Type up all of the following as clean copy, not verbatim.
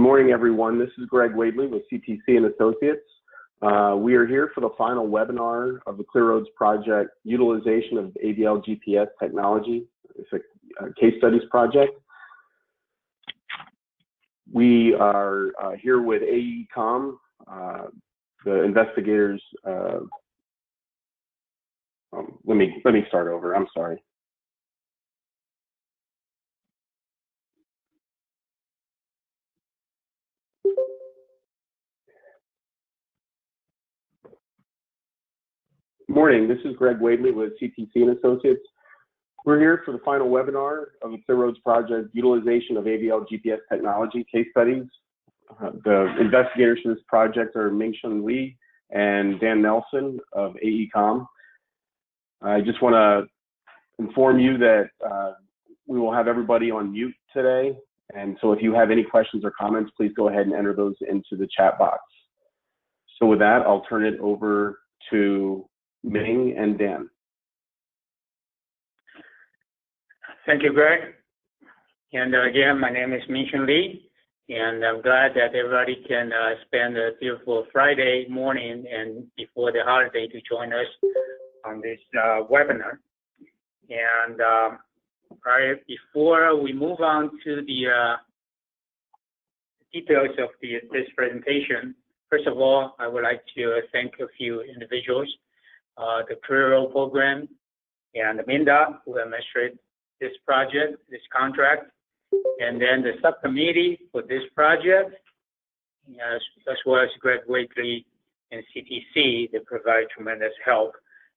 Good morning, everyone. This is Greg Wadley with CTC and Associates. We are here for the final webinar of the Clear Roads project, Utilization of AVL GPS Technology. It's a case studies project. We are here with AECOM, the investigators. Let me start over. I'm sorry. Morning, this is Greg Wadley with CTC and Associates. We're here for the final webinar of the Clear Roads project, Utilization of AVL GPS Technology case studies. The investigators for this project are Ming-Shun Lee and Dan Nelson of AECOM. I just want to inform you that we will have everybody on mute today. And so if you have any questions or comments, please go ahead and enter those into the chat box. So with that, I'll turn it over to Ming and Dan. Thank you, Greg. And again, my name is Ming-Shun Lee, and I'm glad that everybody can spend a beautiful Friday morning and before the holiday to join us on this webinar. And before we move on to the details of this presentation, first of all, I would like to thank a few individuals, the Clear Road Program and the MINDA, who administrate this project, this contract, and then the subcommittee for this project, as well as Greg Wakely and CTC that provide tremendous help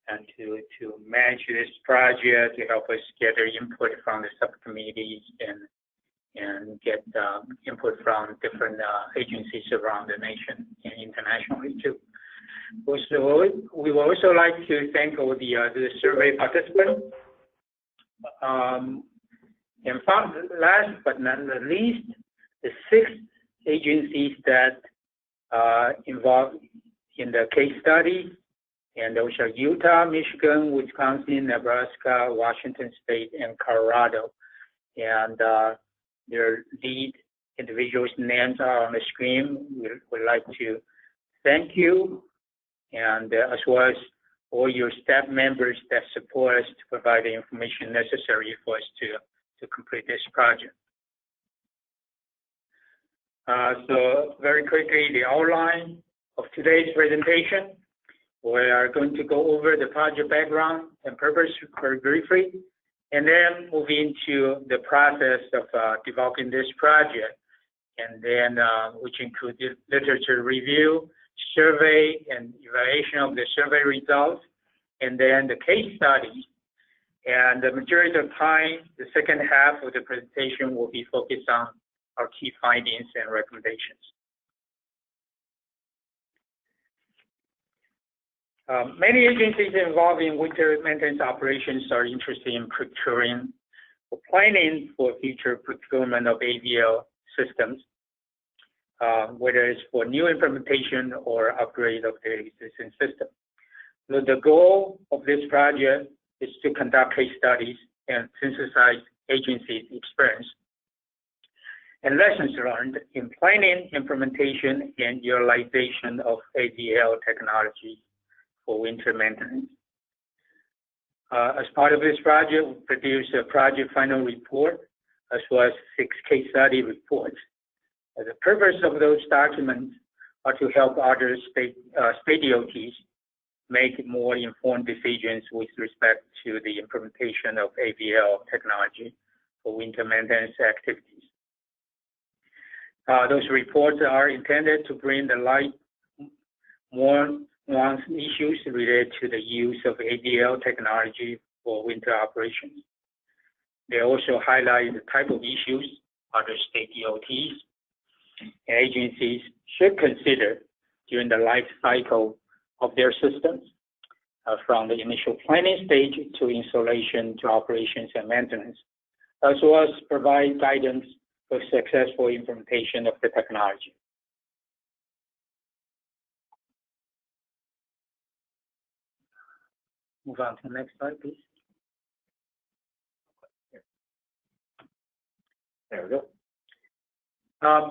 and to manage this project, to help us get their input from the subcommittees and get input from different agencies around the nation and internationally too. So we would also like to thank all the survey participants. And last but not least, the 6 agencies that are involved in the case study, and those are Utah, Michigan, Wisconsin, Nebraska, Washington State, and Colorado. And their lead individuals' names are on the screen. We would like to thank you, and as well as all your staff members that support us to provide the information necessary for us to complete this project. So very quickly, the outline of today's presentation. We are going to go over the project background and purpose very briefly, and then move into the process of developing this project, and then which include the literature review, survey and evaluation of the survey results, and then the case study. And the majority of time, the second half of the presentation will be focused on our key findings and recommendations. Many agencies involved in winter maintenance operations are interested in procuring or planning for future procurement of AVL systems, whether it's for new implementation or upgrade of the existing system. So the goal of this project is to conduct case studies and synthesize agency experience and lessons learned in planning, implementation, and utilization of AVL technology for winter maintenance. As part of this project, we produced a project final report as well as 6 case study reports. The purpose of those documents are to help other state DOTs make more informed decisions with respect to the implementation of AVL technology for winter maintenance activities. Those reports are intended to bring to light more nuanced issues related to the use of AVL technology for winter operations. They also highlight the type of issues other state DOTs and agencies should consider during the life cycle of their systems, from the initial planning stage to installation to operations and maintenance, as well as provide guidance for successful implementation of the technology. Move on to the next slide, please. There we go.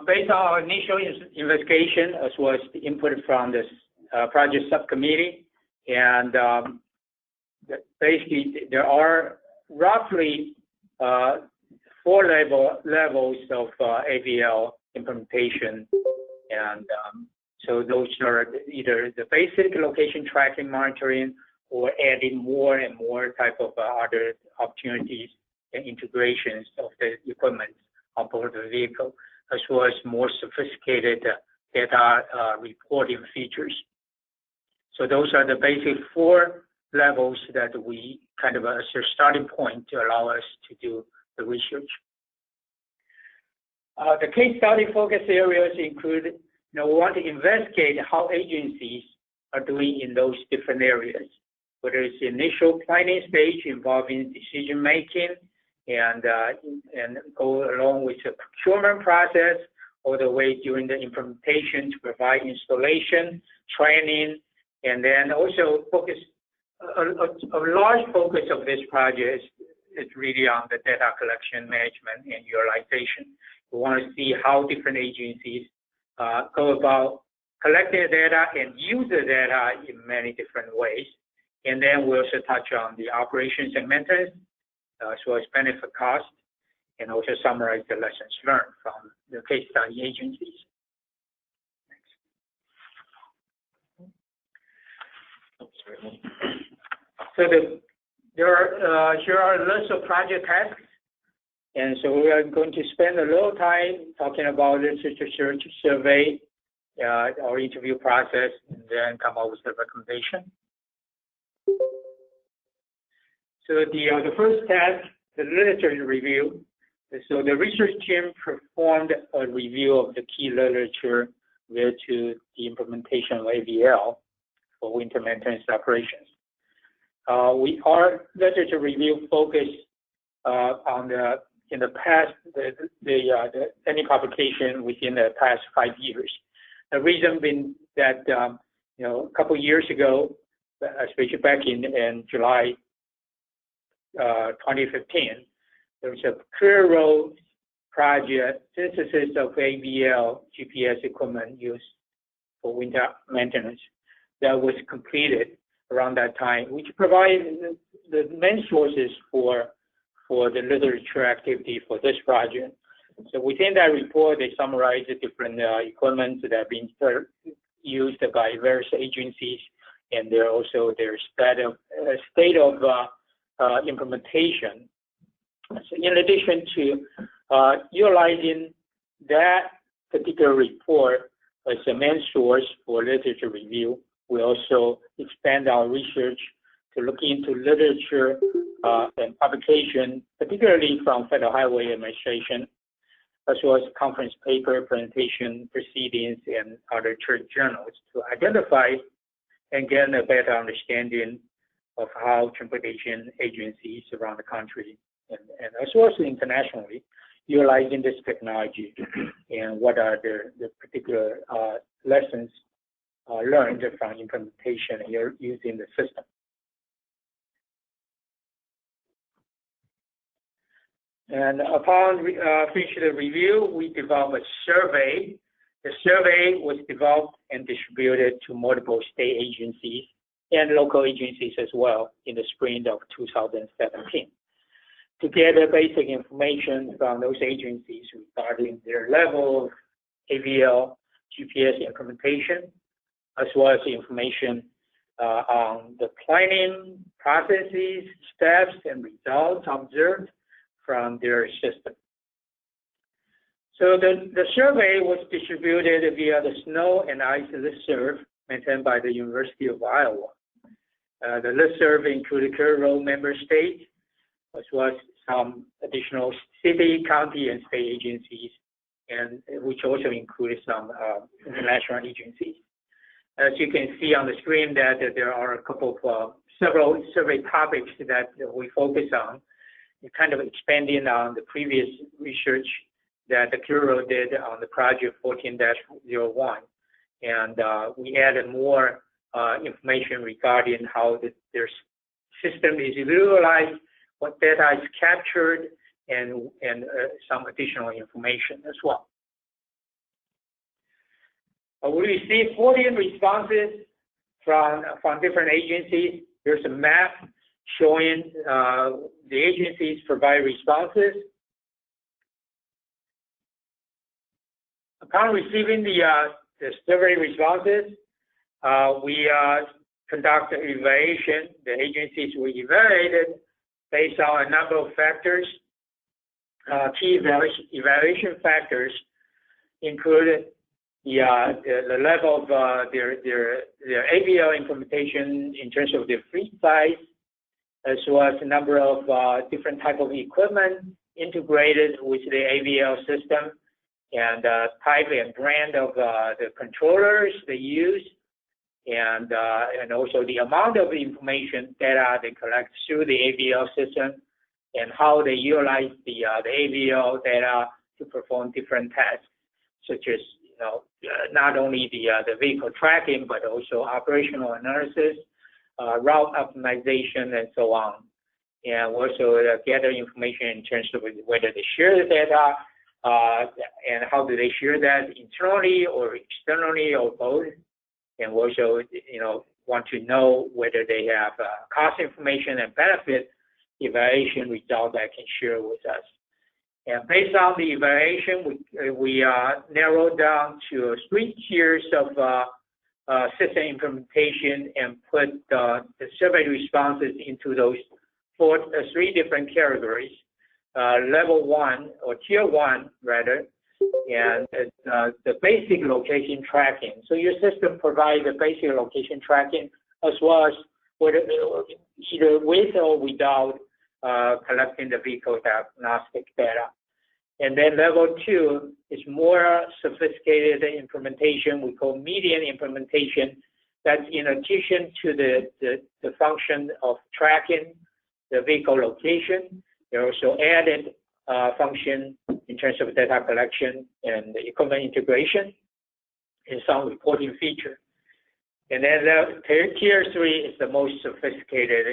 Based on our initial investigation, as well as the input from this project subcommittee, and basically there are roughly 4 levels of AVL implementation, and so those are either the basic location tracking monitoring, or adding more and more type of other opportunities and integrations of the equipment on board the vehicle, as well as more sophisticated data reporting features. So those are the basic 4 levels that we kind of as a starting point to allow us to do the research. The case study focus areas include, we want to investigate how agencies are doing in those different areas, whether it's the initial planning stage involving decision making, and go along with the procurement process, all the way during the implementation to provide installation, training, and then also focus. A large focus of this project is really on the data collection, management, and utilization. We want to see how different agencies go about collecting data and use the data in many different ways. And then we also touch on the operations and maintenance, as well as benefit cost, and also summarize the lessons learned from the case study agencies. So here are a list of project tasks. And so we are going to spend a little time talking about literature search, survey, our interview process, and then come up with the recommendation. So the first task, the literature review. So the research team performed a review of the key literature related to the implementation of AVL for winter maintenance operations. Our literature review focused on in the past any publication within the past 5 years. The reason being that a couple of years ago, especially back in July 2015, there was a clear road project synthesis of AVL GPS equipment used for winter maintenance that was completed around that time, which provided the main sources for the literature activity for this project. So within that report, they summarized the different equipment that have been used by various agencies, and they're also their state of implementation. So in addition to utilizing that particular report as a main source for literature review, we also expand our research to look into literature and publication, particularly from Federal Highway Administration, as well as conference paper, presentation, proceedings, and other church journals to identify and get a better understanding of how transportation agencies around the country and as well as internationally utilizing this technology and what are the particular lessons learned from implementation and using the system. And upon finishing the review, we developed a survey. The survey was developed and distributed to multiple state agencies and local agencies as well in the spring of 2017 to gather basic information from those agencies regarding their level of AVL GPS implementation, as well as the information on the planning processes, steps, and results observed from their system. So the survey was distributed via the snow and ice listserv maintained by the University of Iowa. The listserv included Curry Road member states, as well as some additional city, county, and state agencies, and which also included some international agencies. As you can see on the screen, that there are a couple of several survey topics that we focus on, kind of expanding on the previous research that the Curry did on the project 14-01, and we added more information regarding how their system is utilized, what data is captured, and some additional information as well. We received 14 responses from different agencies. Here's a map showing the agencies provide responses. Upon receiving the survey responses, we conduct an evaluation. The agencies were evaluated based on a number of factors. Key evaluation factors included the level of their AVL implementation in terms of their fleet size, as well as the number of different type of equipment integrated with the AVL system, and type and brand of the controllers they use, and also the amount of information data they collect through the AVL system, and how they utilize the AVL data to perform different tasks, such as not only the vehicle tracking, but also operational analysis, route optimization, and so on. And also gather information in terms of whether they share the data, and how do they share that internally or externally or both. And also, want to know whether they have cost information and benefit evaluation results that can share with us. And based on the evaluation, we narrowed down to 3 tiers of system implementation and put the survey responses into those 3 different categories. Level 1, or tier 1 rather, and the basic location tracking. So your system provides the basic location tracking, as well as either with or without collecting the vehicle diagnostic data. And then level 2 is more sophisticated implementation. We call median implementation. That's in addition to the function of tracking the vehicle location. They also added function in terms of data collection and equipment integration and some reporting feature. And then tier 3 is the most sophisticated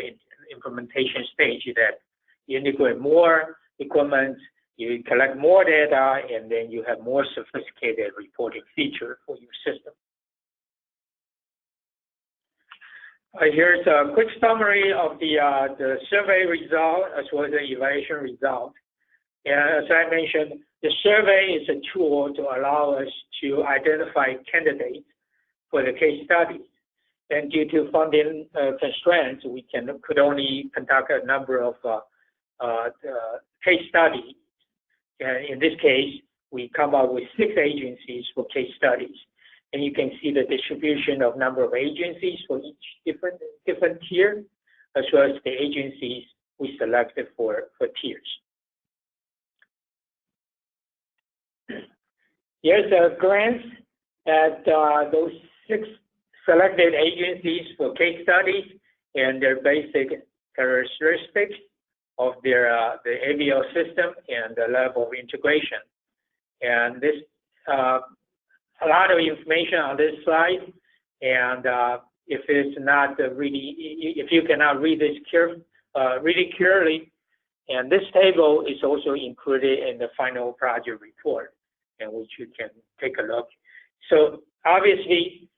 implementation stage, that you integrate more equipment, you collect more data, and then you have more sophisticated reporting feature for your system. Here's a quick summary of the survey result as well as the evaluation result. And as I mentioned, the survey is a tool to allow us to identify candidates for the case studies. And due to funding constraints, we could only conduct a number of case studies. And in this case, we come up with 6 agencies for case studies. And you can see the distribution of number of agencies for each different tier, as well as the agencies we selected for tiers. Here's a glance at those 6 selected agencies for case studies and their basic characteristics of their the AVL system and the level of integration. And this a lot of information on this slide, and if it's not if you cannot read this really clearly, and this table is also included in the final project report, and which you can take a look. So obviously,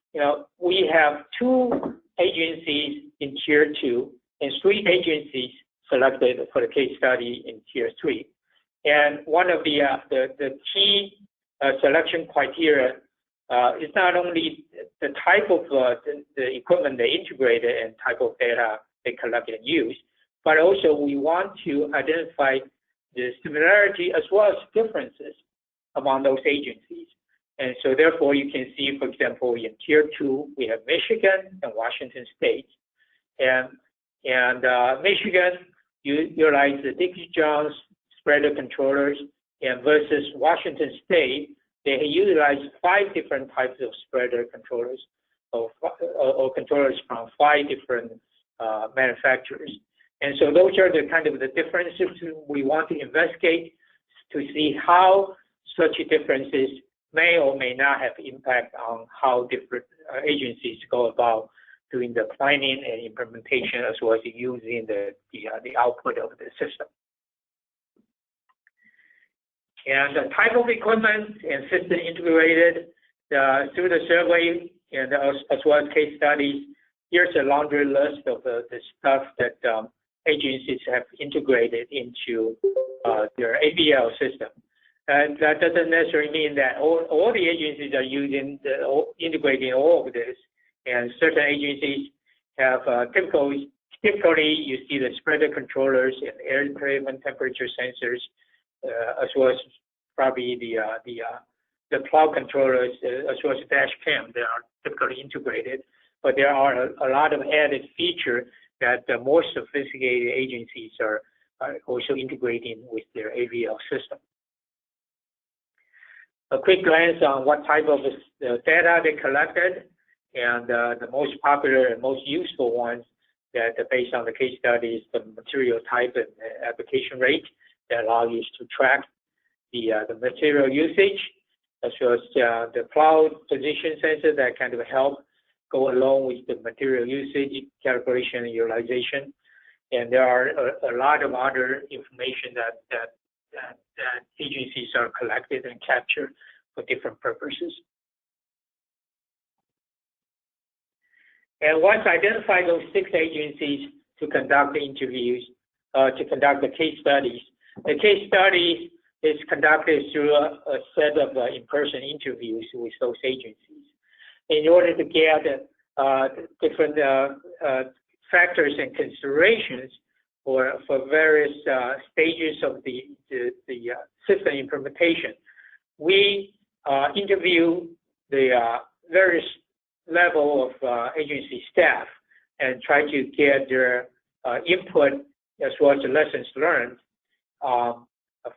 we have 2 agencies in tier 2 and 3 agencies selected for the case study in tier 3. And one of the key selection criteria is not only the type of the equipment they integrated and type of data they collect and use, but also we want to identify the similarity as well as differences among those agencies. And so therefore you can see, for example, in tier 2, we have Michigan and Washington State. And Michigan utilize the Dixie-Jones spreader controllers, and versus Washington State, they utilize 5 different types of spreader controllers, or controllers from 5 different manufacturers. And so those are the kind of the differences we want to investigate to see how such differences may or may not have impact on how different agencies go about doing the planning and implementation, as well as using the output of the system. And the type of equipment and system integrated, through the survey and as well as case studies, here's a laundry list of the stuff that agencies have integrated into their AVL system. And that doesn't necessarily mean that all the agencies are integrating all of this. And certain agencies have typically you see the spreader controllers and air treatment temperature sensors, as well as probably the cloud controllers, as well as dash cam. They are typically integrated, but there are a lot of added features that the more sophisticated agencies are also integrating with their AVL system. A quick glance on what type of data they collected, and the most popular and most useful ones that based on the case studies, the material type and application rate that allow you to track the material usage, as well as the cloud position sensor that kind of help go along with the material usage, calibration, and utilization. And there are a lot of other information that agencies are collected and captured for different purposes. And once identified those 6 agencies to conduct the interviews, to conduct the case studies, the case studies is conducted through a set of in-person interviews with those agencies in order to get different factors and considerations for various stages of the system implementation. We interview the various level of agency staff and try to get their input as well as the lessons learned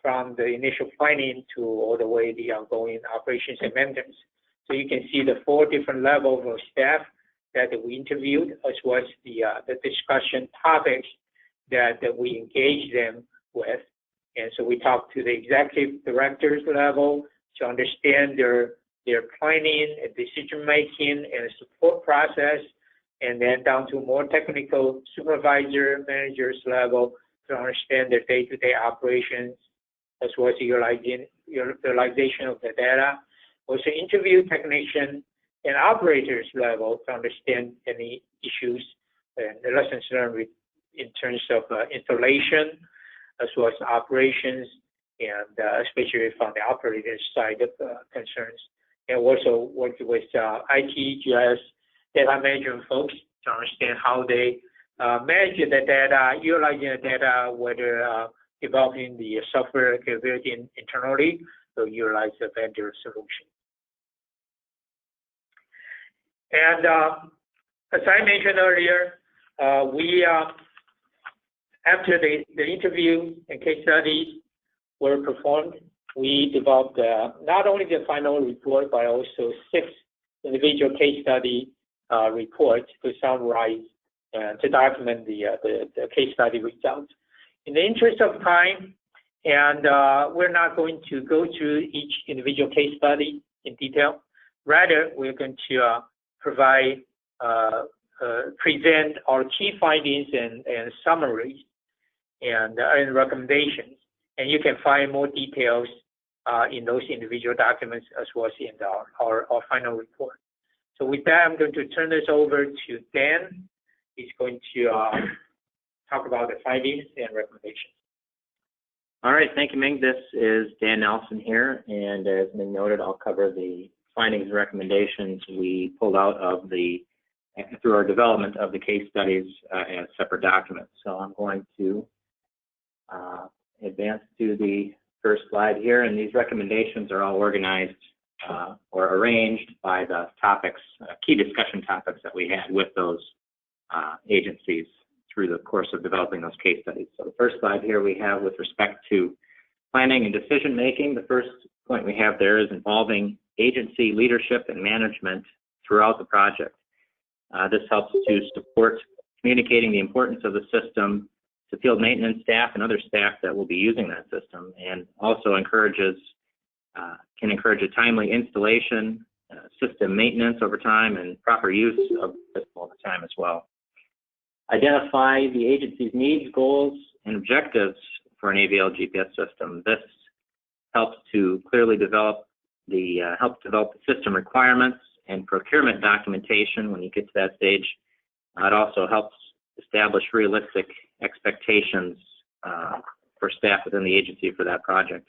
from the initial planning to all the way the ongoing operations and maintenance. So you can see the 4 different levels of staff that we interviewed, as well as the discussion topics that we engaged them with. And so we talked to the executive directors level to understand their planning and decision making and support process, and then down to more technical supervisor managers level to understand their day-to-day operations, as well as utilization of the data. Also interview technician and operators level to understand any issues and the lessons learned in terms of installation, as well as operations, and especially from the operator side of concerns. And also work with IT, GIS, data management folks to understand how they manage the data, utilizing the data, whether developing the software capability internally or utilize the vendor solution. And as I mentioned earlier, we after the interview and case studies were performed, we developed not only the final report, but also 6 individual case study reports to summarize and to document the case study results. In the interest of time, and we're not going to go through each individual case study in detail. Rather, we're going to provide, present our key findings and summaries and recommendations. And you can find more details in those individual documents as well as in our final report. So with that, I'm going to turn this over to Dan. He's going to talk about the findings and recommendations. All right, thank you, Ming. This is Dan Nelson here, and as Ming noted, I'll cover the findings and recommendations we pulled out of through our development of the case studies as separate documents. So I'm going to advance to the first slide here, and these recommendations are all organized or arranged by the topics, key discussion topics that we had with those agencies through the course of developing those case studies. So the first slide here we have with respect to planning and decision making. The first point we have there is involving agency leadership and management throughout the project. This helps to support communicating the importance of the system to field maintenance staff and other staff that will be using that system, and also can encourage a timely installation, system maintenance over time, and proper use of the system over time as well. Identify the agency's needs, goals, and objectives for an AVL GPS system. This helps to clearly develop helps develop the system requirements and procurement documentation when you get to that stage. It also helps establish realistic expectations for staff within the agency for that project.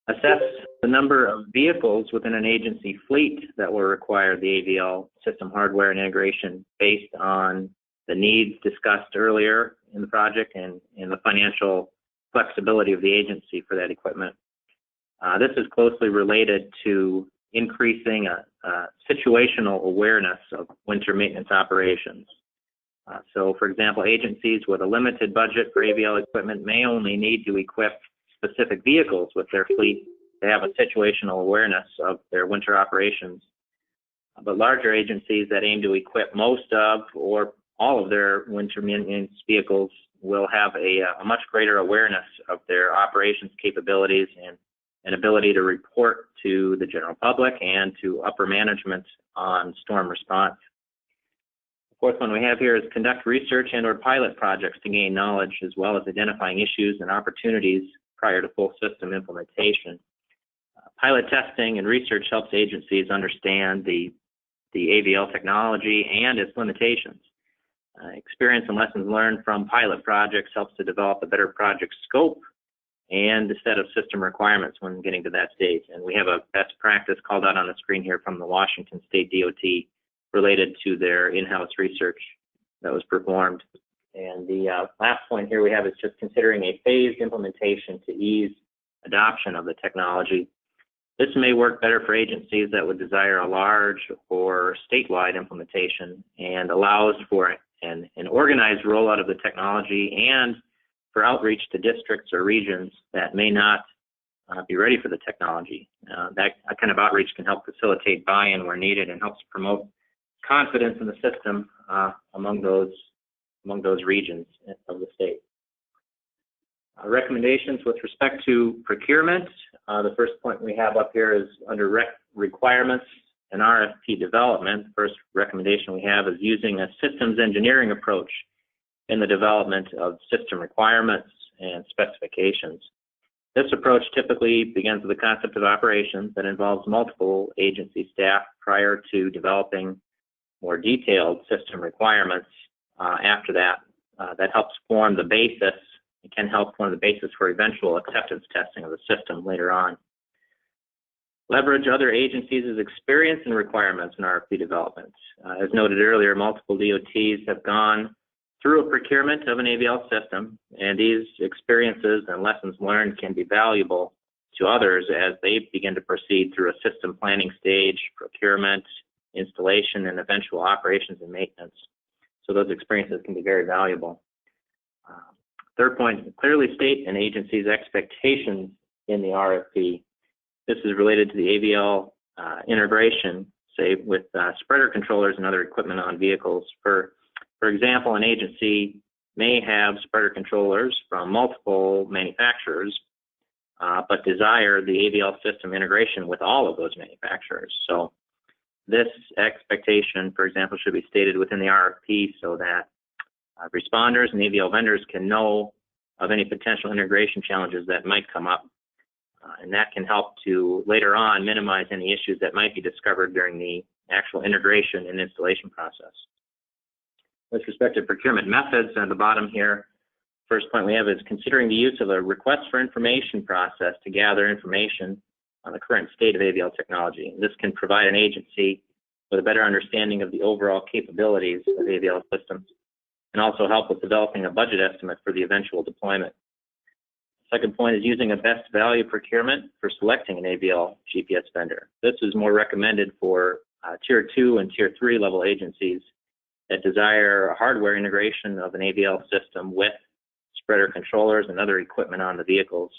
Assess the number of vehicles within an agency fleet that will require the AVL system hardware and integration based on the needs discussed earlier in the project and the financial flexibility of the agency for that equipment. This is closely related to increasing situational awareness of winter maintenance operations. So, for example, agencies with a limited budget for AVL equipment may only need to equip specific vehicles with their fleet to have a situational awareness of their winter operations. But larger agencies that aim to equip most of or all of their winter maintenance vehicles will have a much greater awareness of their operations capabilities and an ability to report to the general public and to upper management on storm response. The fourth one we have here is conduct research and or pilot projects to gain knowledge as well as identifying issues and opportunities prior to full system implementation. Pilot testing and research helps agencies understand the AVL technology and its limitations. Experience and lessons learned from pilot projects helps to develop a better project scope and a set of system requirements when getting to that stage. And we have a best practice called out on the screen here from the Washington State DOT related to their in-house research that was performed. And the last point here we have is just considering a phased implementation to ease adoption of the technology. This may work better for agencies that would desire a large or statewide implementation and allows for an organized rollout of the technology and for outreach to districts or regions that may not be ready for the technology. That kind of outreach can help facilitate buy-in where needed and helps promote confidence in the system among those regions of the state. Recommendations with respect to procurement. The first point we have up here is under requirements and RFP development. The first recommendation we have is using a systems engineering approach in the development of system requirements and specifications. This approach typically begins with the concept of operations that involves multiple agency staff prior to developing more detailed system requirements. After that, that helps form the basis. It can help form the basis for eventual acceptance testing of the system later on. Leverage other agencies' experience and requirements in RFP development. As noted earlier, multiple DOTs have gone through a procurement of an AVL system, and these experiences and lessons learned can be valuable to others as they begin to proceed through a system planning stage, procurement, installation, and eventual operations and maintenance. So those experiences can be very valuable. Third point, clearly state an agency's expectations in the RFP. This is related to the AVL integration, say with spreader controllers and other equipment on vehicles. For example, an agency may have spreader controllers from multiple manufacturers, but desire the AVL system integration with all of those manufacturers. So this expectation, for example, should be stated within the RFP so that responders and AVL vendors can know of any potential integration challenges that might come up. And that can help to later on minimize any issues that might be discovered during the actual integration and installation process. With respect to procurement methods at the bottom here, first point we have is considering the use of a request for information process to gather information on the current state of AVL technology. This can provide an agency with a better understanding of the overall capabilities of AVL systems and also help with developing a budget estimate for the eventual deployment. Second point is using a best value procurement for selecting an AVL GPS vendor. This is more recommended for Tier 2 and Tier 3 level agencies that desire hardware integration of an AVL system with spreader controllers and other equipment on the vehicles.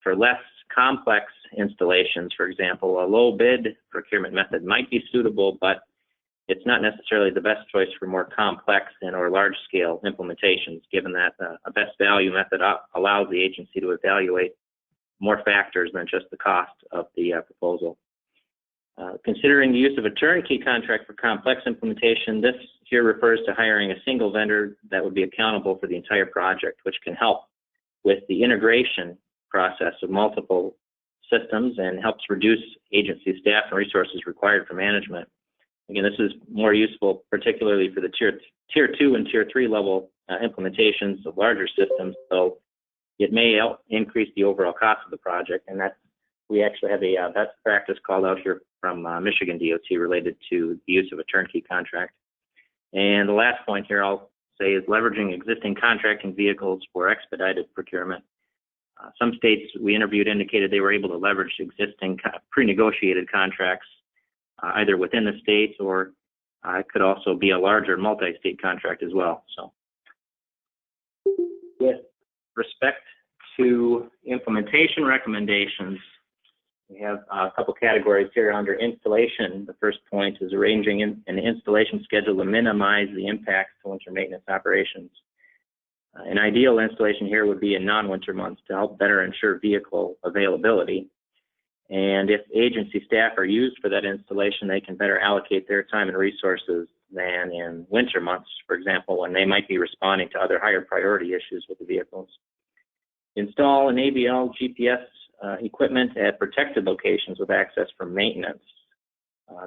For less complex installations, for example, a low bid procurement method might be suitable, but it's not necessarily the best choice for more complex and or large scale implementations, given that a best value method allows the agency to evaluate more factors than just the cost of the proposal. Considering the use of a turnkey contract for complex implementation, this here refers to hiring a single vendor that would be accountable for the entire project, which can help with the integration process of multiple systems and helps reduce agency staff and resources required for management. Again, this is more useful particularly for the tier 2 and tier 3 level implementations of larger systems, so it may increase the overall cost of the project, and we actually have a best practice called out here from Michigan DOT related to the use of a turnkey contract. And the last point here I'll say is leveraging existing contracting vehicles for expedited procurement. Some states we interviewed indicated they were able to leverage existing pre-negotiated contracts either within the states or it could also be a larger multi-state contract as well. So, with respect to implementation recommendations, we have a couple categories here under installation. The first point is arranging an installation schedule to minimize the impacts to winter maintenance operations. An ideal installation here would be in non-winter months to help better ensure vehicle availability. And if agency staff are used for that installation, they can better allocate their time and resources than in winter months, for example, when they might be responding to other higher priority issues with the vehicles. Install an AVL GPS equipment at protected locations with access for maintenance.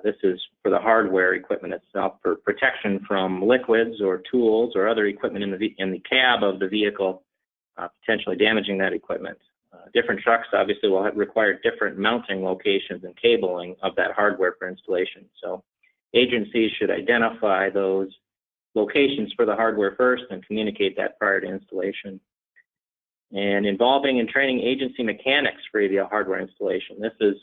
This is for the hardware equipment itself for protection from liquids or tools or other equipment in the cab of the vehicle, potentially damaging that equipment. Different trucks obviously will require different mounting locations and cabling of that hardware for installation. So agencies should identify those locations for the hardware first and communicate that prior to installation. And involving and training agency mechanics for AVL hardware installation. This is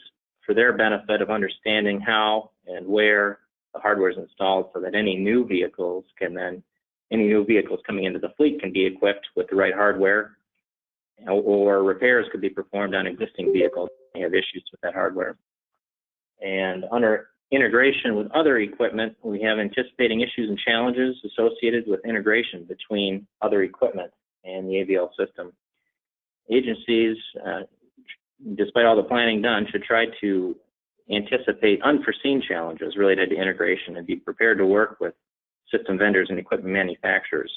for their benefit of understanding how and where the hardware is installed so that any new vehicles coming into the fleet can be equipped with the right hardware, or repairs could be performed on existing vehicles that have issues with that hardware. And under integration with other equipment, we have anticipating issues and challenges associated with integration between other equipment and the AVL system. Agencies, despite all the planning done, should try to anticipate unforeseen challenges related to integration and be prepared to work with system vendors and equipment manufacturers.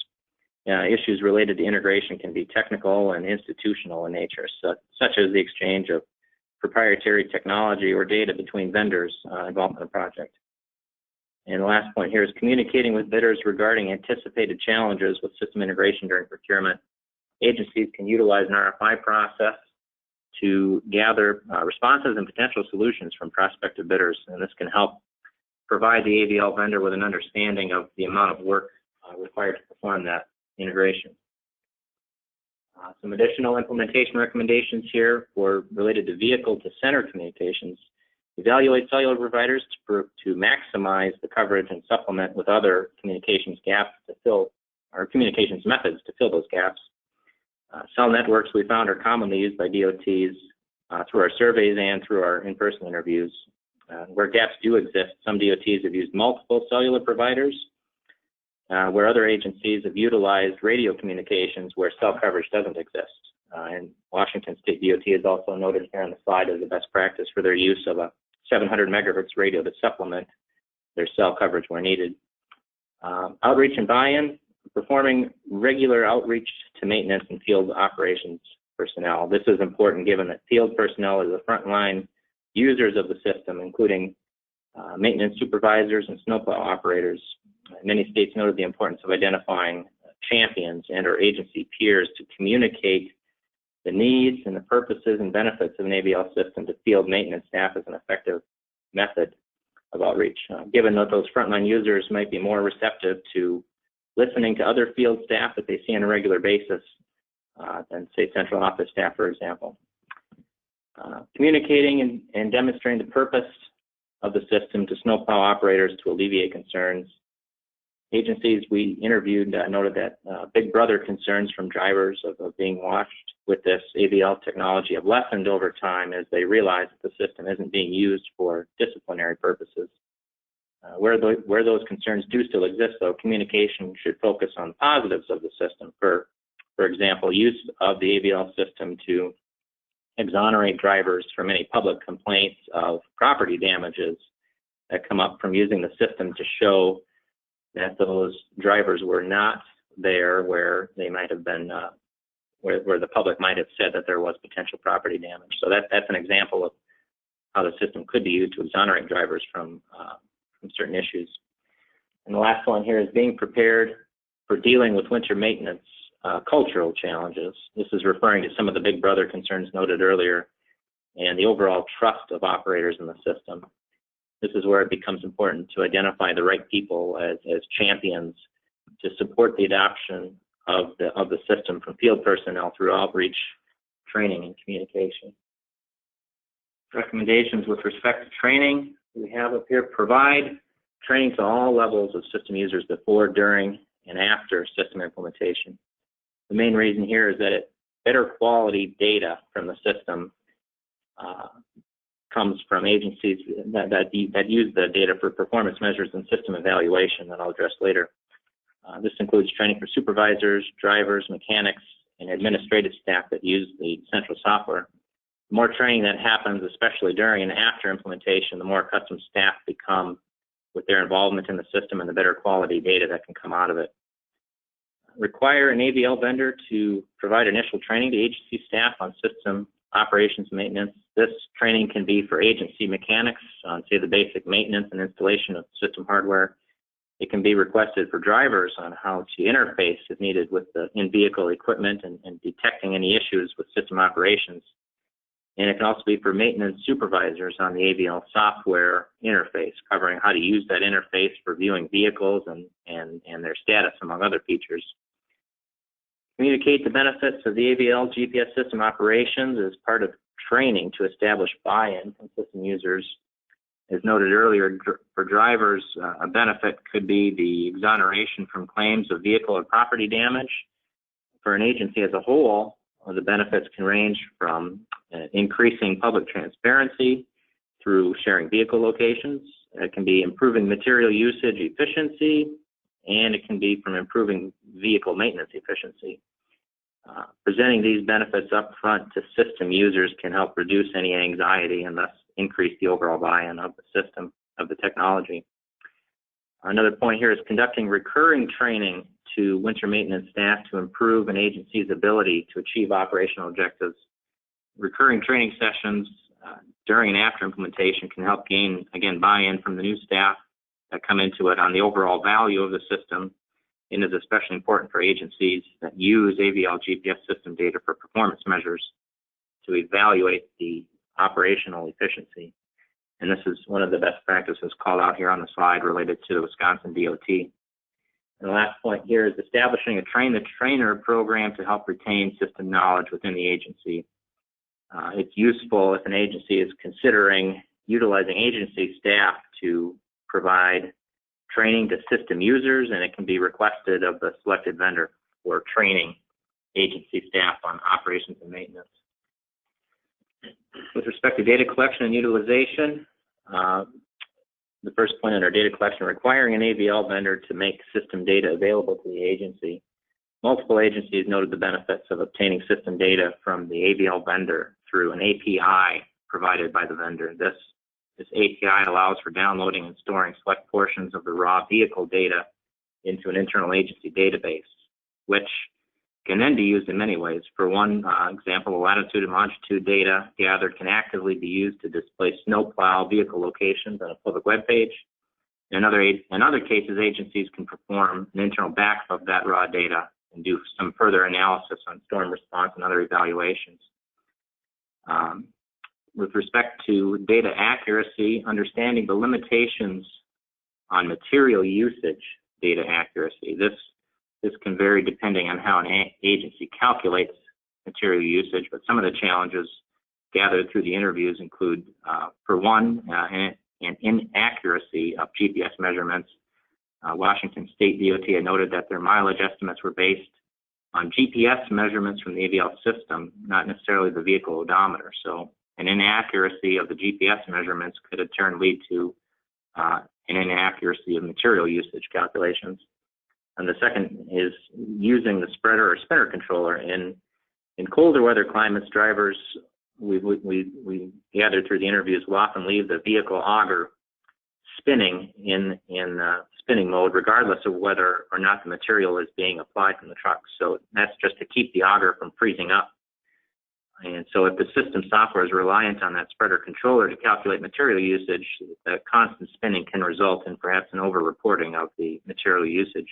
Issues related to integration can be technical and institutional in nature, such as the exchange of proprietary technology or data between vendors involved in the project. And the last point here is communicating with bidders regarding anticipated challenges with system integration during procurement. Agencies can utilize an RFI process to gather responses and potential solutions from prospective bidders, and this can help provide the AVL vendor with an understanding of the amount of work required to perform that integration. Some additional implementation recommendations here related to vehicle-to-center communications. Evaluate cellular providers to maximize the coverage and supplement with other communications gaps to fill, or communications methods to fill those gaps. Cell networks we found are commonly used by DOTs through our surveys and through our in-person interviews. Where gaps do exist, some DOTs have used multiple cellular providers, where other agencies have utilized radio communications where cell coverage doesn't exist. And Washington State DOT is also noted here on the slide as a best practice for their use of a 700 megahertz radio to supplement their cell coverage where needed. Outreach and buy-in. Performing regular outreach to maintenance and field operations personnel. This is important given that field personnel are the frontline users of the system, including maintenance supervisors and snowplow operators. Many states noted the importance of identifying champions and or agency peers to communicate the needs and the purposes and benefits of an AVL system to field maintenance staff as an effective method of outreach. Given that those frontline users might be more receptive to listening to other field staff that they see on a regular basis than, say, central office staff, for example. Communicating and demonstrating the purpose of the system to snowplow operators to alleviate concerns. Agencies we interviewed noted that Big Brother concerns from drivers of being watched with this AVL technology have lessened over time as they realize that the system isn't being used for disciplinary purposes. Where those concerns do still exist, though, communication should focus on the positives of the system. For example, use of the AVL system to exonerate drivers from any public complaints of property damages that come up from using the system to show that those drivers were not there where they might have been where the public might have said that there was potential property damage. So that's an example of how the system could be used to exonerate drivers from certain issues. And the last one here is being prepared for dealing with winter maintenance cultural challenges. This is referring to some of the big brother concerns noted earlier and the overall trust of operators in the system. This is where it becomes important to identify the right people as champions to support the adoption of the system from field personnel through outreach, training, and communication. Recommendations with respect to training we have up here: provide training to all levels of system users before, during, and after system implementation. The main reason here is that better quality data from the system comes from agencies that use the data for performance measures and system evaluation that I'll address later. This includes training for supervisors, drivers, mechanics, and administrative staff that use the central software. The more training that happens, especially during and after implementation, the more accustomed staff become with their involvement in the system and the better quality data that can come out of it. Require an AVL vendor to provide initial training to agency staff on system operations and maintenance. This training can be for agency mechanics on, say, the basic maintenance and installation of system hardware. It can be requested for drivers on how to interface, if needed, with the in-vehicle equipment and detecting any issues with system operations. And it can also be for maintenance supervisors on the AVL software interface, covering how to use that interface for viewing vehicles and their status, among other features. Communicate the benefits of the AVL GPS system operations as part of training to establish buy-in from system users. As noted earlier, for drivers, a benefit could be the exoneration from claims of vehicle or property damage. For an agency as a whole, the benefits can range from increasing public transparency through sharing vehicle locations. It can be improving material usage efficiency, and it can be from improving vehicle maintenance efficiency. Presenting these benefits up front to system users can help reduce any anxiety and thus increase the overall buy-in of the system, of the technology. Another point here is conducting recurring training to winter maintenance staff to improve an agency's ability to achieve operational objectives. Recurring training sessions during and after implementation can help gain, again, buy-in from the new staff that come into it on the overall value of the system, and is especially important for agencies that use AVL GPS system data for performance measures to evaluate the operational efficiency. And this is one of the best practices called out here on the slide related to the Wisconsin DOT. And the last point here is establishing a train-the-trainer program to help retain system knowledge within the agency. It's useful if an agency is considering utilizing agency staff to provide training to system users, and it can be requested of the selected vendor for training agency staff on operations and maintenance. With respect to data collection and utilization, the first point in our data collection, requiring an AVL vendor to make system data available to the agency. Multiple agencies noted the benefits of obtaining system data from the AVL vendor through an API provided by the vendor. This API allows for downloading and storing select portions of the raw vehicle data into an internal agency database, which can then be used in many ways. For one example, the latitude and longitude data gathered can actively be used to display snowplow vehicle locations on a public web page. In other cases, agencies can perform an internal backup of that raw data and do some further analysis on storm response and other evaluations. With respect to data accuracy, understanding the limitations on material usage data accuracy. This can vary depending on how an agency calculates material usage, but some of the challenges gathered through the interviews include, for one, an inaccuracy of GPS measurements. Washington State DOT had noted that their mileage estimates were based on GPS measurements from the AVL system, not necessarily the vehicle odometer. So an inaccuracy of the GPS measurements could in turn lead to an inaccuracy of material usage calculations. And the second is using the spreader or spinner controller. In colder weather climates, drivers, we gathered through the interviews, will often leave the vehicle auger spinning in spinning mode, regardless of whether or not the material is being applied from the truck. So that's just to keep the auger from freezing up. And so if the system software is reliant on that spreader controller to calculate material usage, the constant spinning can result in perhaps an over-reporting of the material usage.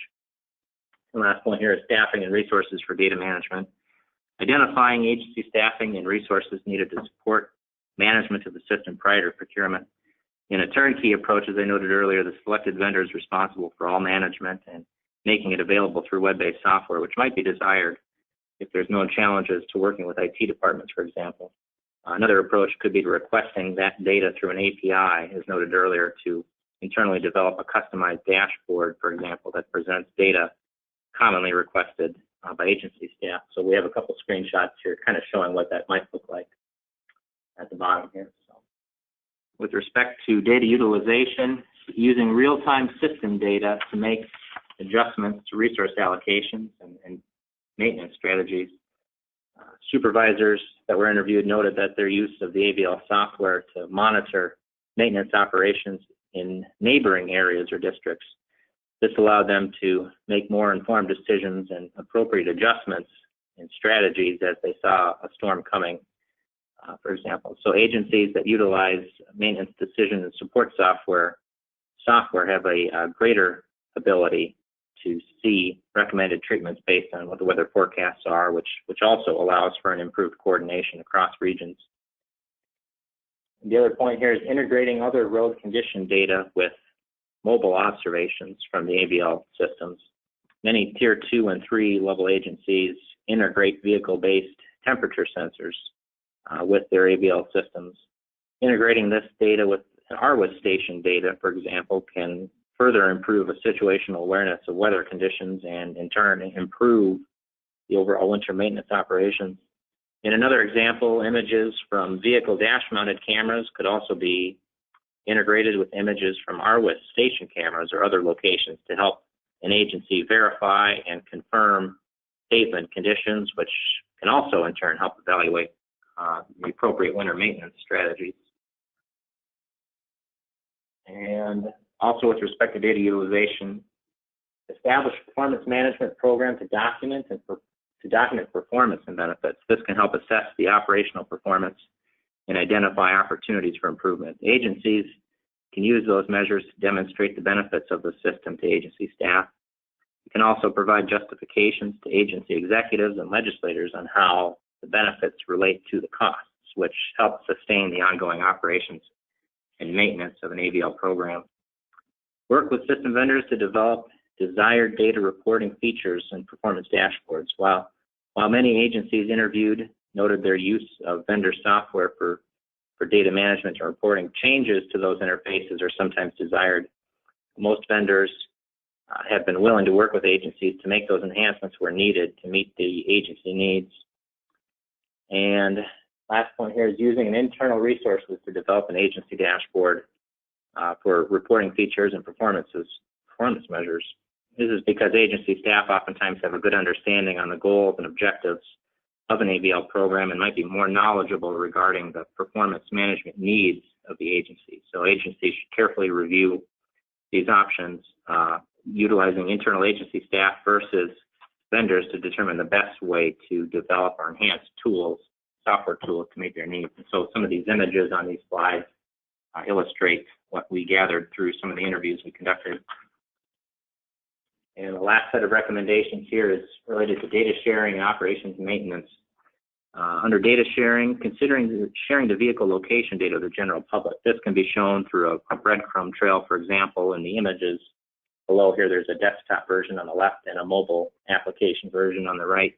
The last point here is staffing and resources for data management. Identifying agency staffing and resources needed to support management of the system prior to procurement. In a turnkey approach, as I noted earlier, the selected vendor is responsible for all management and making it available through web-based software, which might be desired if there's no challenges to working with IT departments, for example. Another approach could be requesting that data through an API, as noted earlier, to internally develop a customized dashboard, for example, that presents data commonly requested by agency staff. So we have a couple screenshots here kind of showing what that might look like at the bottom here. So, with respect to data utilization, using real-time system data to make adjustments to resource allocations and maintenance strategies. Supervisors that were interviewed noted that their use of the AVL software to monitor maintenance operations in neighboring areas or districts. This allowed them to make more informed decisions and appropriate adjustments and strategies as they saw a storm coming, for example. So agencies that utilize maintenance decision and support software have a greater ability to see recommended treatments based on what the weather forecasts are, which also allows for an improved coordination across regions. And the other point here is integrating other road condition data with mobile observations from the AVL systems. Many Tier 2 and 3 level agencies integrate vehicle-based temperature sensors with their AVL systems. Integrating this data with ARWIS station data, for example, can further improve a situational awareness of weather conditions and in turn improve the overall winter maintenance operations. In another example, images from vehicle dash-mounted cameras could also be integrated with images from ARWIS station cameras or other locations to help an agency verify and confirm pavement conditions, which can also in turn help evaluate the appropriate winter maintenance strategies. And also with respect to data utilization, establish a performance management program to document performance and benefits. This can help assess the operational performance and identify opportunities for improvement. Agencies can use those measures to demonstrate the benefits of the system to agency staff. You can also provide justifications to agency executives and legislators on how the benefits relate to the costs, which help sustain the ongoing operations and maintenance of an AVL program. Work with system vendors to develop desired data reporting features and performance dashboards. While many agencies interviewed noted their use of vendor software for data management and reporting, changes to those interfaces are sometimes desired. Most vendors have been willing to work with agencies to make those enhancements where needed to meet the agency needs. And last point here is using an internal resources to develop an agency dashboard for reporting features and performance measures. This is because agency staff oftentimes have a good understanding on the goals and objectives of an AVL program and might be more knowledgeable regarding the performance management needs of the agency. So agencies should carefully review these options, utilizing internal agency staff versus vendors to determine the best way to develop or enhance tools, software tools to meet their needs. And so some of these images on these slides illustrate what we gathered through some of the interviews we conducted. And the last set of recommendations here is related to data sharing and operations and maintenance. Under data sharing, considering sharing the vehicle location data with the general public. This can be shown through a breadcrumb trail, for example, in the images below here. There's a desktop version on the left and a mobile application version on the right.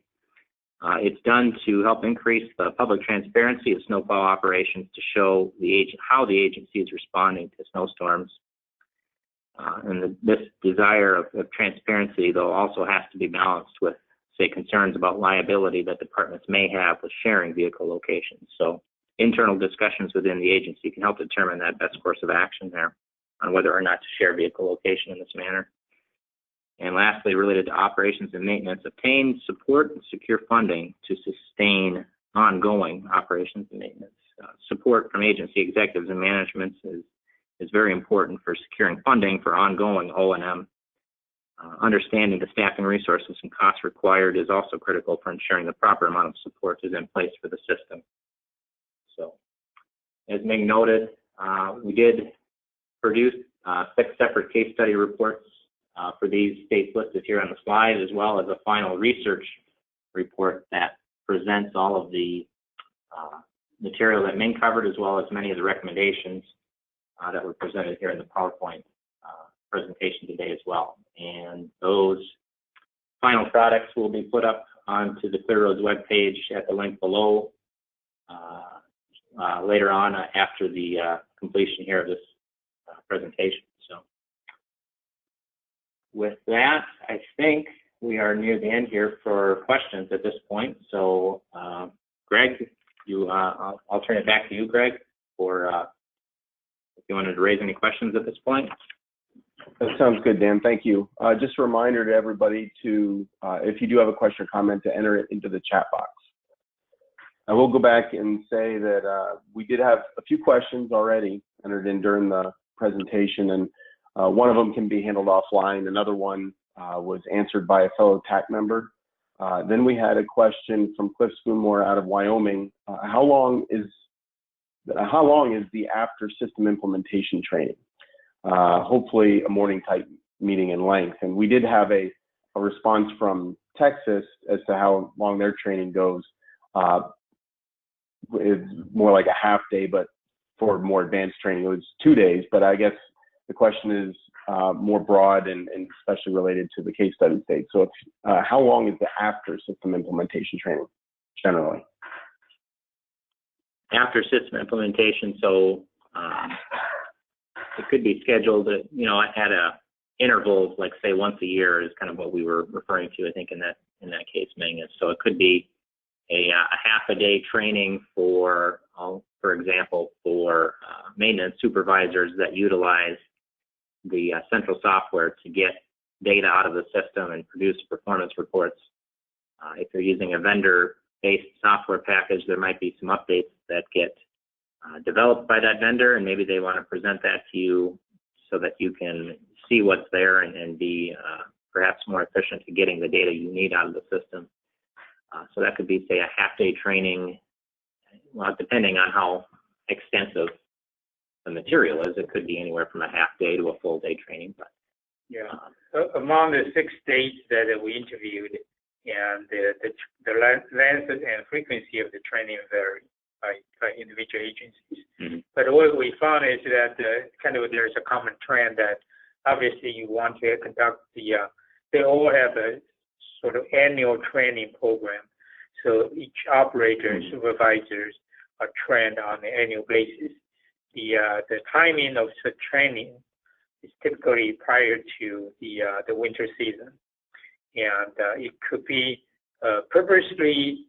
It's done to help increase the public transparency of snowplow operations to show how the agency is responding to snowstorms. This desire of transparency, though, also has to be balanced with, say, concerns about liability that departments may have with sharing vehicle locations. So internal discussions within the agency can help determine that best course of action there on whether or not to share vehicle location in this manner. And lastly, related to operations and maintenance, obtain support and secure funding to sustain ongoing operations and maintenance. Support from agency executives and management is is very important for securing funding for ongoing O&M. Understanding the staffing resources and costs required is also critical for ensuring the proper amount of support is in place for the system. So, as Ming noted, we did produce 6 separate case study reports for these states listed here on the slide, as well as a final research report that presents all of the material that Ming covered, as well as many of the recommendations that were presented here in the PowerPoint presentation today as well. And those final products will be put up onto the ClearRoads webpage at the link below later on after the completion here of this presentation. So with that, I think we are near the end here for questions at this point. So Greg, I'll turn it back to you, Greg, for if you wanted to raise any questions at this point. That sounds good, Dan. Thank you. Just a reminder to everybody to, if you do have a question or comment, to enter it into the chat box. I will go back and say that we did have a few questions already entered in during the presentation, and one of them can be handled offline. Another one was answered by a fellow TAC member. Then we had a question from Cliff Spoonmore out of Wyoming. How long is the after system implementation training? Hopefully a morning type meeting in length. And we did have a response from Texas as to how long their training goes. It's more like a half day, but for more advanced training, it was 2 days. But I guess the question is more broad and especially related to the case study state. So how long is the after system implementation training generally? After system implementation, so it could be scheduled at, at a intervals, like say once a year is kind of what we were referring to, I think, in that case, Ming. So it could be a half a day training for example, for maintenance supervisors that utilize the central software to get data out of the system and produce performance reports. If you're using a vendor-based software package, there might be some updates that get developed by that vendor, and maybe they want to present that to you so that you can see what's there and be perhaps more efficient to getting the data you need out of the system. So that could be, say, a half-day training. Well, depending on how extensive the material is, it could be anywhere from a half-day to a full-day training. But yeah, among the 6 states that we interviewed, and the length and frequency of the training vary by individual agencies. Mm-hmm. But what we found is that there's a common trend that obviously you want to conduct they all have a sort of annual training program. So each operator and supervisors are trained on an annual basis. The timing of such training is typically prior to the winter season, and it could be purposely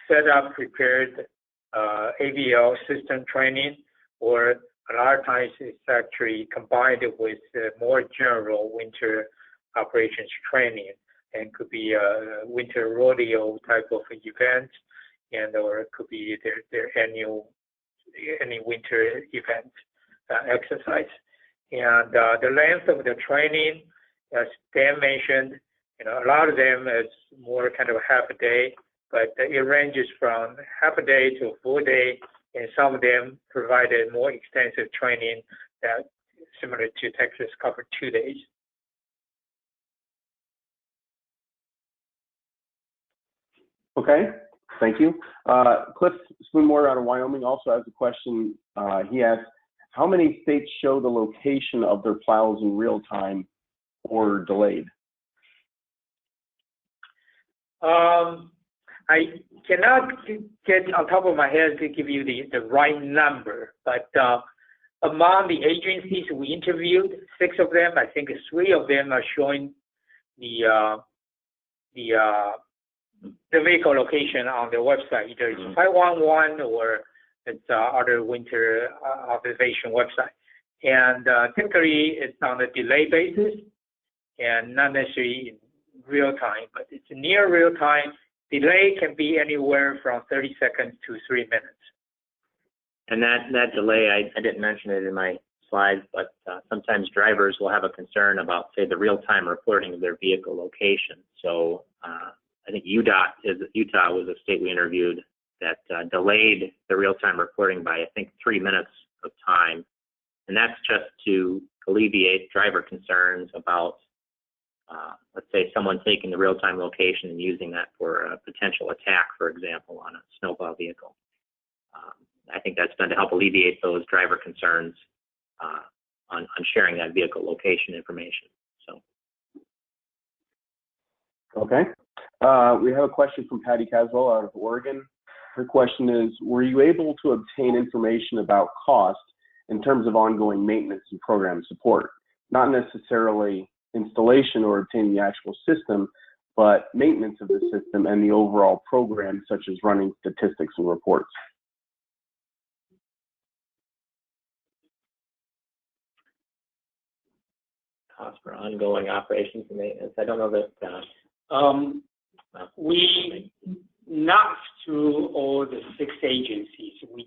set up, prepared AVL system training, or a lot of times it's actually combined with more general winter operations training, and could be a winter rodeo type of event, or it could be their any winter event exercise. And the length of the training, as Dan mentioned, a lot of them is more kind of half a day, but it ranges from half a day to a full day, and some of them provided more extensive training that, similar to Texas, covered 2 days. Okay, thank you. Cliff Spoonmore out of Wyoming also has a question. He asks, how many states show the location of their plows in real time or delayed? I cannot get on top of my head to give you the right number, but among the agencies we interviewed, 6 of them, I think 3 of them are showing the vehicle location on their website, either it's 511 or it's other winter observation website. And typically it's on a delay basis and not necessarily in real time, but it's near real time. Delay can be anywhere from 30 seconds to 3 minutes. And that delay, I didn't mention it in my slides, but sometimes drivers will have a concern about, say, the real-time reporting of their vehicle location. So I think Utah was a state we interviewed that delayed the real-time reporting by, I think, 3 minutes of time. And that's just to alleviate driver concerns about, let's say, someone taking the real-time location and using that for a potential attack, for example, on a snowplow vehicle. I think that's done to help alleviate those driver concerns on sharing that vehicle location information. So. Okay. We have a question from Patty Caswell out of Oregon. Her question is, were you able to obtain information about cost in terms of ongoing maintenance and program support? Not necessarily installation or obtaining the actual system, but maintenance of the system and the overall program, such as running statistics and reports. Cost for ongoing operations and maintenance. I don't know that. We, not through all the 6 agencies, we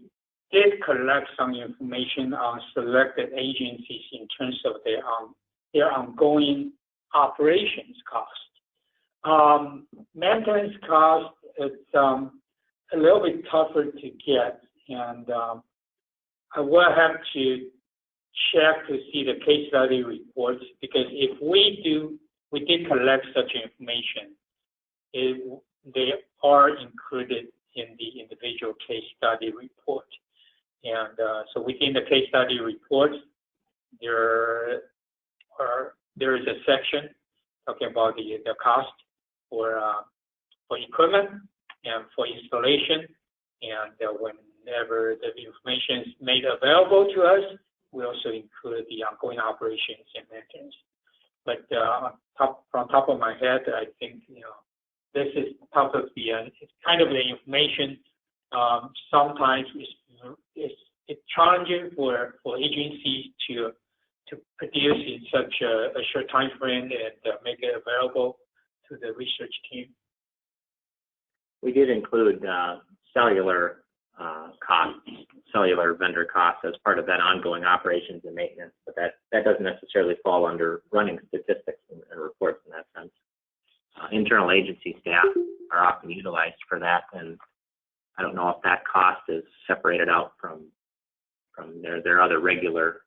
did collect some information on selected agencies in terms of their ongoing operations cost. Maintenance cost is a little bit tougher to get, and I will have to check to see the case study reports, because if we did collect such information, they are included in the individual case study report. And so within the case study report, there is a section talking about the cost for equipment and for installation. And whenever the information is made available to us, we also include the ongoing operations and maintenance. But from top of my head, I think this is part of it's kind of the information. Sometimes it's challenging for agencies to produce in such a short time frame and make it available to the research team. We did include cellular costs, cellular vendor costs as part of that ongoing operations and maintenance, but that doesn't necessarily fall under running statistics and reports in that sense. Internal agency staff are often utilized for that, and I don't know if that cost is separated out from their other regular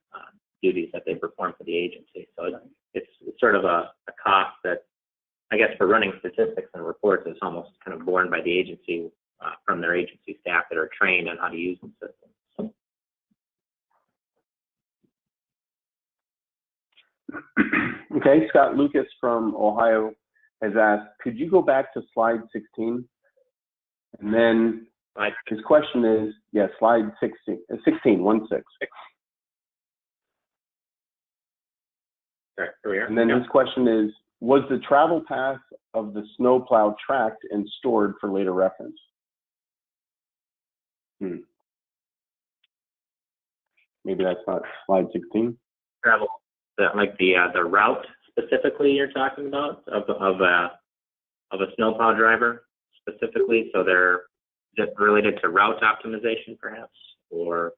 duties that they perform for the agency. So it's sort of a cost that, I guess, for running statistics and reports is almost kind of borne by the agency from their agency staff that are trained on how to use the system. Okay, Scott Lucas from Ohio has asked, could you go back to slide 16? And then his question is, slide 16, 16. And then his question is, was the travel path of the snowplow tracked and stored for later reference? Maybe that's not slide 16. Travel, like the route specifically you're talking about of a snowplow driver specifically. So they're just related to route optimization, perhaps, or.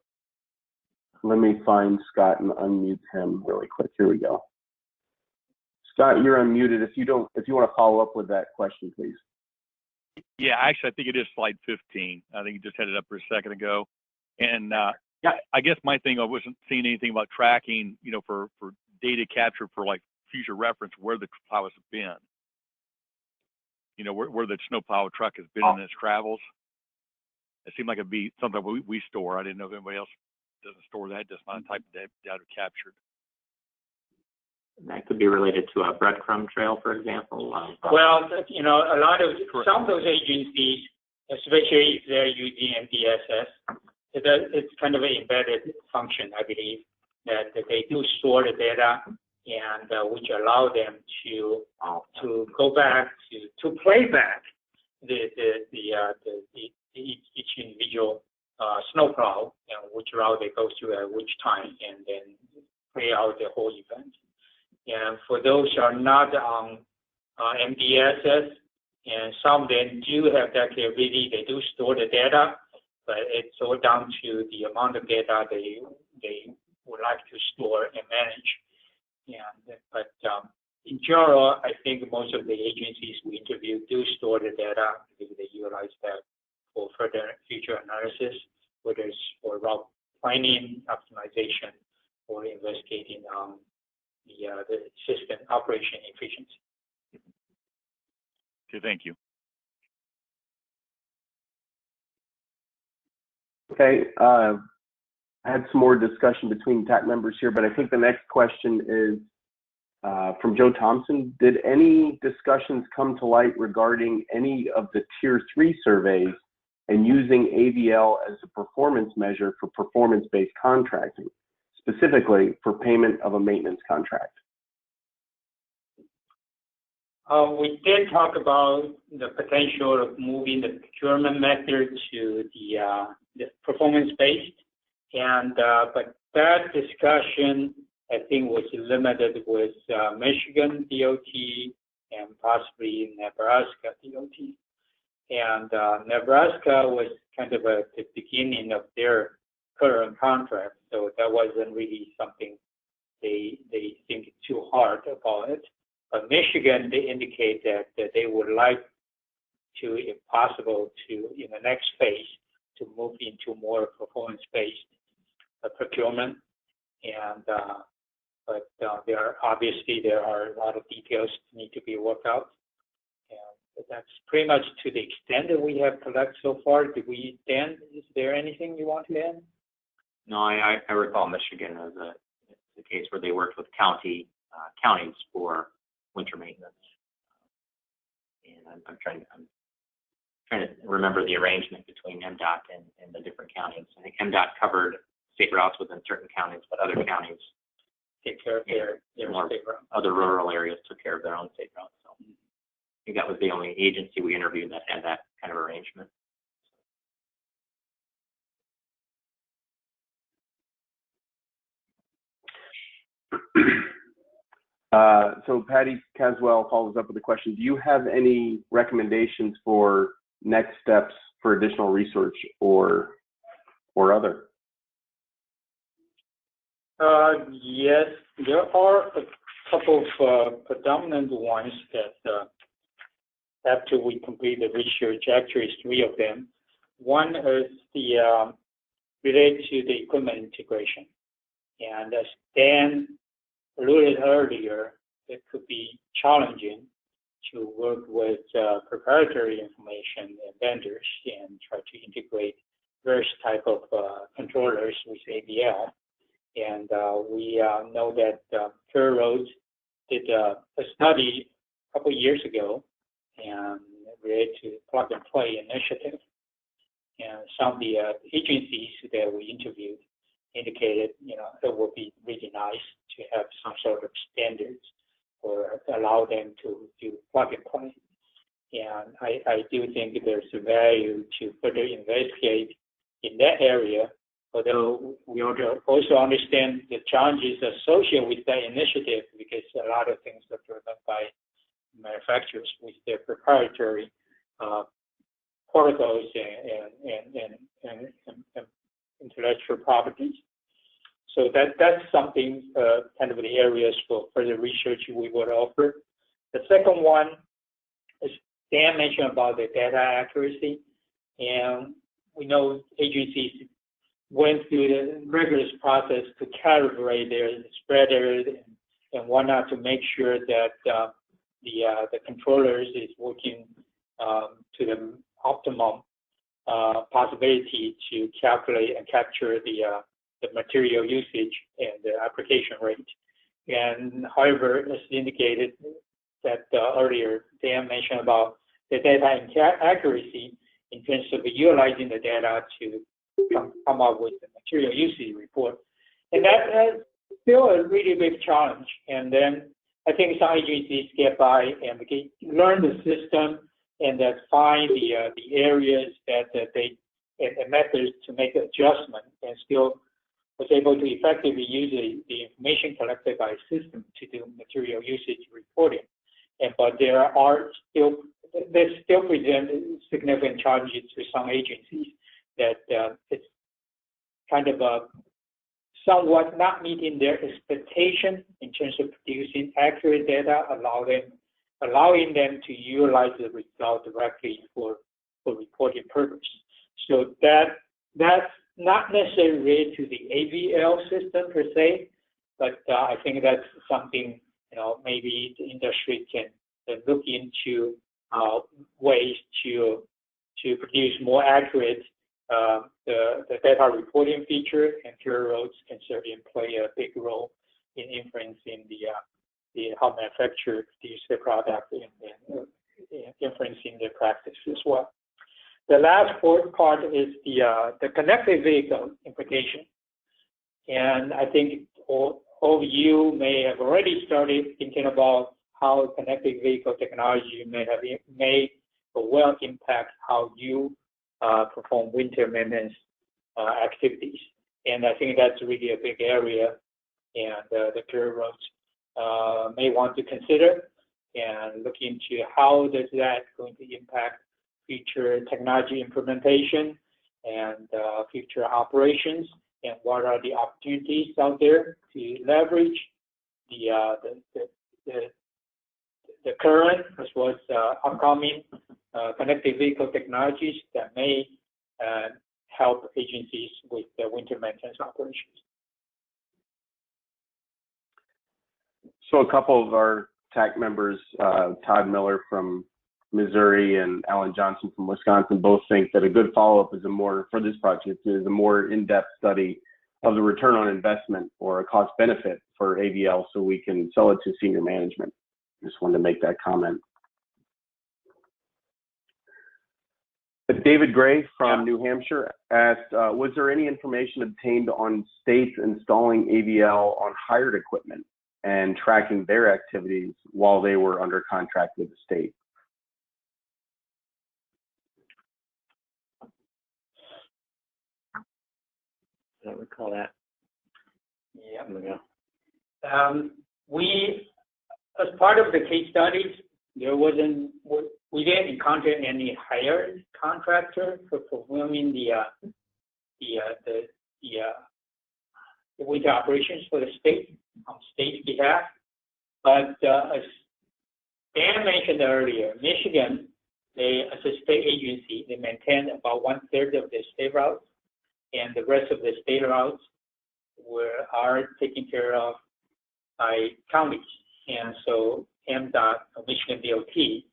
Let me find Scott and unmute him really quick. Here we go. Scott, you're unmuted. If you want to follow up with that question, please. Yeah, actually, I think it is slide 15. I think you just had it up for a second ago. And I guess my thing, I wasn't seeing anything about tracking, for data capture for like future reference where the plow has been. Where the snowplow truck has been in its travels. It seemed like it'd be something we store. I didn't know if anybody else doesn't store that, just not type of data captured. That could be related to a breadcrumb trail, for example. Well, some of those agencies, especially if they're using MDSS, it's kind of an embedded function, I believe, that they do store the data and which allow them to go back to play back each individual snowplow and which route they go through at which time, and then play out the whole event. And for those who are not on MDSS, and some of them do have that capability, they do store the data, but it's all down to the amount of data they would like to store and manage. But in general, I think most of the agencies we interview do store the data because they utilize that for further future analysis, whether it's for route planning, optimization, or investigating the system operation efficiency. Okay, thank you. Okay, I had some more discussion between TAC members here, but I think the next question is from Joe Thompson. Did any discussions come to light regarding any of the Tier 3 surveys and using AVL as a performance measure for performance-based contracting, specifically for payment of a maintenance contract? We did talk about the potential of moving the procurement method to the performance-based, and but that discussion I think was limited with Michigan DOT and possibly Nebraska DOT. And Nebraska was kind of at the beginning of their current contract, so that wasn't really something they think too hard about it. But Michigan, they indicate that they would like to, if possible, to in the next phase to move into more performance-based procurement. And but there are a lot of details that need to be worked out. And that's pretty much to the extent that we have collected so far. Dan, is there anything you want to add? No, I recall Michigan as a case where they worked with counties for winter maintenance. And I'm trying to remember the arrangement between MDOT and the different counties. I think MDOT covered state routes within certain counties, but other counties take care of their state routes. Other rural areas took care of their own state routes. So I think that was the only agency we interviewed that had that kind of arrangement. So Patty Caswell follows up with a question. Do you have any recommendations for next steps for additional research or other? Yes, there are a couple of predominant ones that after we complete the research, actually 3 of them. One is the related to the equipment integration. And as Dan alluded earlier, it could be challenging to work with proprietary information and vendors and try to integrate various type of controllers with AVL. And we know that Fair Roads did a study a couple of years ago and related to plug and play initiative. And some of the agencies that we interviewed indicated, it would be really nice to have some sort of standards or allow them to do plug and play. And I do think there's a value to further investigate in that area, although we also understand the challenges associated with that initiative because a lot of things are driven by manufacturers with their proprietary protocols and intellectual properties. So that's something, kind of the areas for further research we would offer. The second one is Dan mentioned about the data accuracy. And we know agencies went through the rigorous process to calibrate their spreaders and whatnot to make sure that the controllers is working to the optimum possibility to calculate and capture the material usage and the application rate. And however, as indicated that earlier, Dan mentioned about the data accuracy in terms of utilizing the data to come up with the material usage report. And that's still a really big challenge. And then I think some agencies get by and learn the system and that find the areas that they and methods to make adjustment and still was able to effectively use the information collected by the system to do material usage reporting. But they still present significant challenges to some agencies that kind of somewhat not meeting their expectation in terms of producing accurate data, allowing them to utilize the result directly for reporting purpose. So that's not necessarily related to the AVL system per se, but I think that's something, maybe the industry can look into ways to produce more accurate the data reporting feature, and QR roads can certainly play a big role in influencing the how manufacturers produce their product and influencing their practice as well. The last part is the connected vehicle implication, and I think all of you may have already started thinking about how connected vehicle technology may well impact how you perform winter maintenance activities. And I think that's really a big area, and the QR roads may want to consider and look into how does that going to impact future technology implementation and future operations, and what are the opportunities out there to leverage the current as well as upcoming connected vehicle technologies that may help agencies with the winter maintenance operations. So a couple of our TAC members, Todd Miller from Missouri and Alan Johnson from Wisconsin, both think that a good follow-up is for this project is a more in-depth study of the return on investment or a cost benefit for AVL, so we can sell it to senior management. Just wanted to make that comment. David Gray from New Hampshire asked, was there any information obtained on states installing AVL on hired equipment and tracking their activities while they were under contract with the state? I don't recall that. Yeah. We, as part of the case studies, we didn't encounter any hired contractor for performing the winter operations for the state on state's behalf. But as Dan mentioned earlier, Michigan, as a state agency, they maintain about 1/3 of the state routes, and the rest of the state routes are taken care of by counties. And so MDOT, Michigan DOT,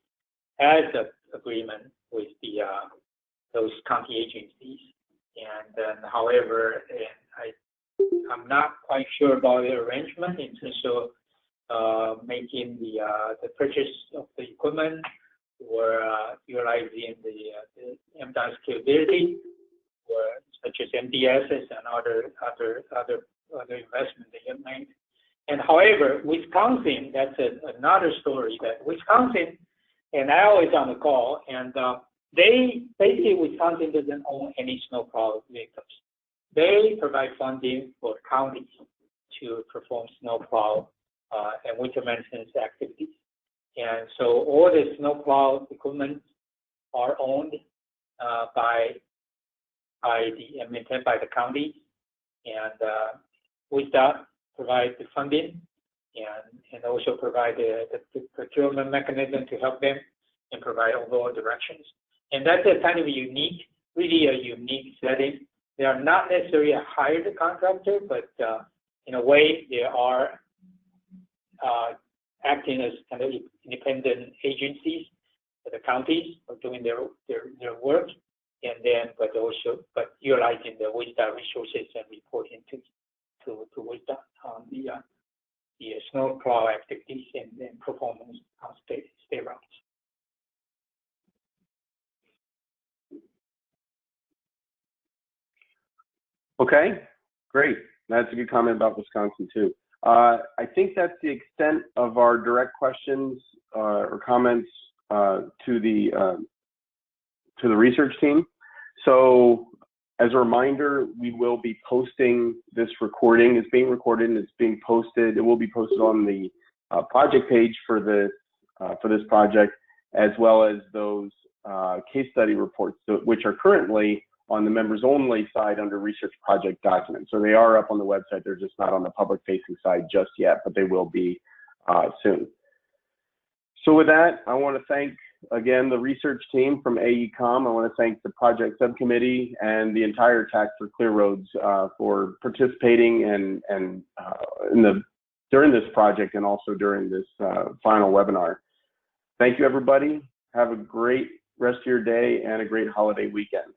has an agreement with those county agencies. And then, however, I'm not quite sure about the arrangement in terms of making the purchase of the equipment or utilizing the MDOT's capability, or such as MDSs and other investments they have made. And however, Wisconsin, that's another story. That Wisconsin, and I always on the call, and Wisconsin doesn't own any snowplow vehicles. They provide funding for counties to perform snowplow and winter maintenance activities. And so all the snowplow equipment are owned maintained by the county, and with that provide the funding and also provide the procurement mechanism to help them and provide overall directions. And that's a kind of really a unique setting. They are not necessarily a hired contractor, but in a way they are acting as kind of independent agencies for the counties for doing their work, and then but utilizing the WSDOT resources and reporting to WSDOT on the snowplow activities and performance on state routes. Okay, great. That's a good comment about Wisconsin too. I think that's the extent of our direct questions or comments to the research team. So as a reminder, we will be posting this recording. It's being recorded and it's being posted. It will be posted on the project page for this project, as well as those case study reports, which are currently on the members only side under research project documents. So they are up on the website. They're just not on the public facing side just yet, but they will be soon. So with that, I want to thank again the research team from AECOM. I want to thank the project subcommittee and the entire TAC for Clear Roads for participating and during this project and also during this final webinar. Thank you, everybody. Have a great rest of your day and a great holiday weekend.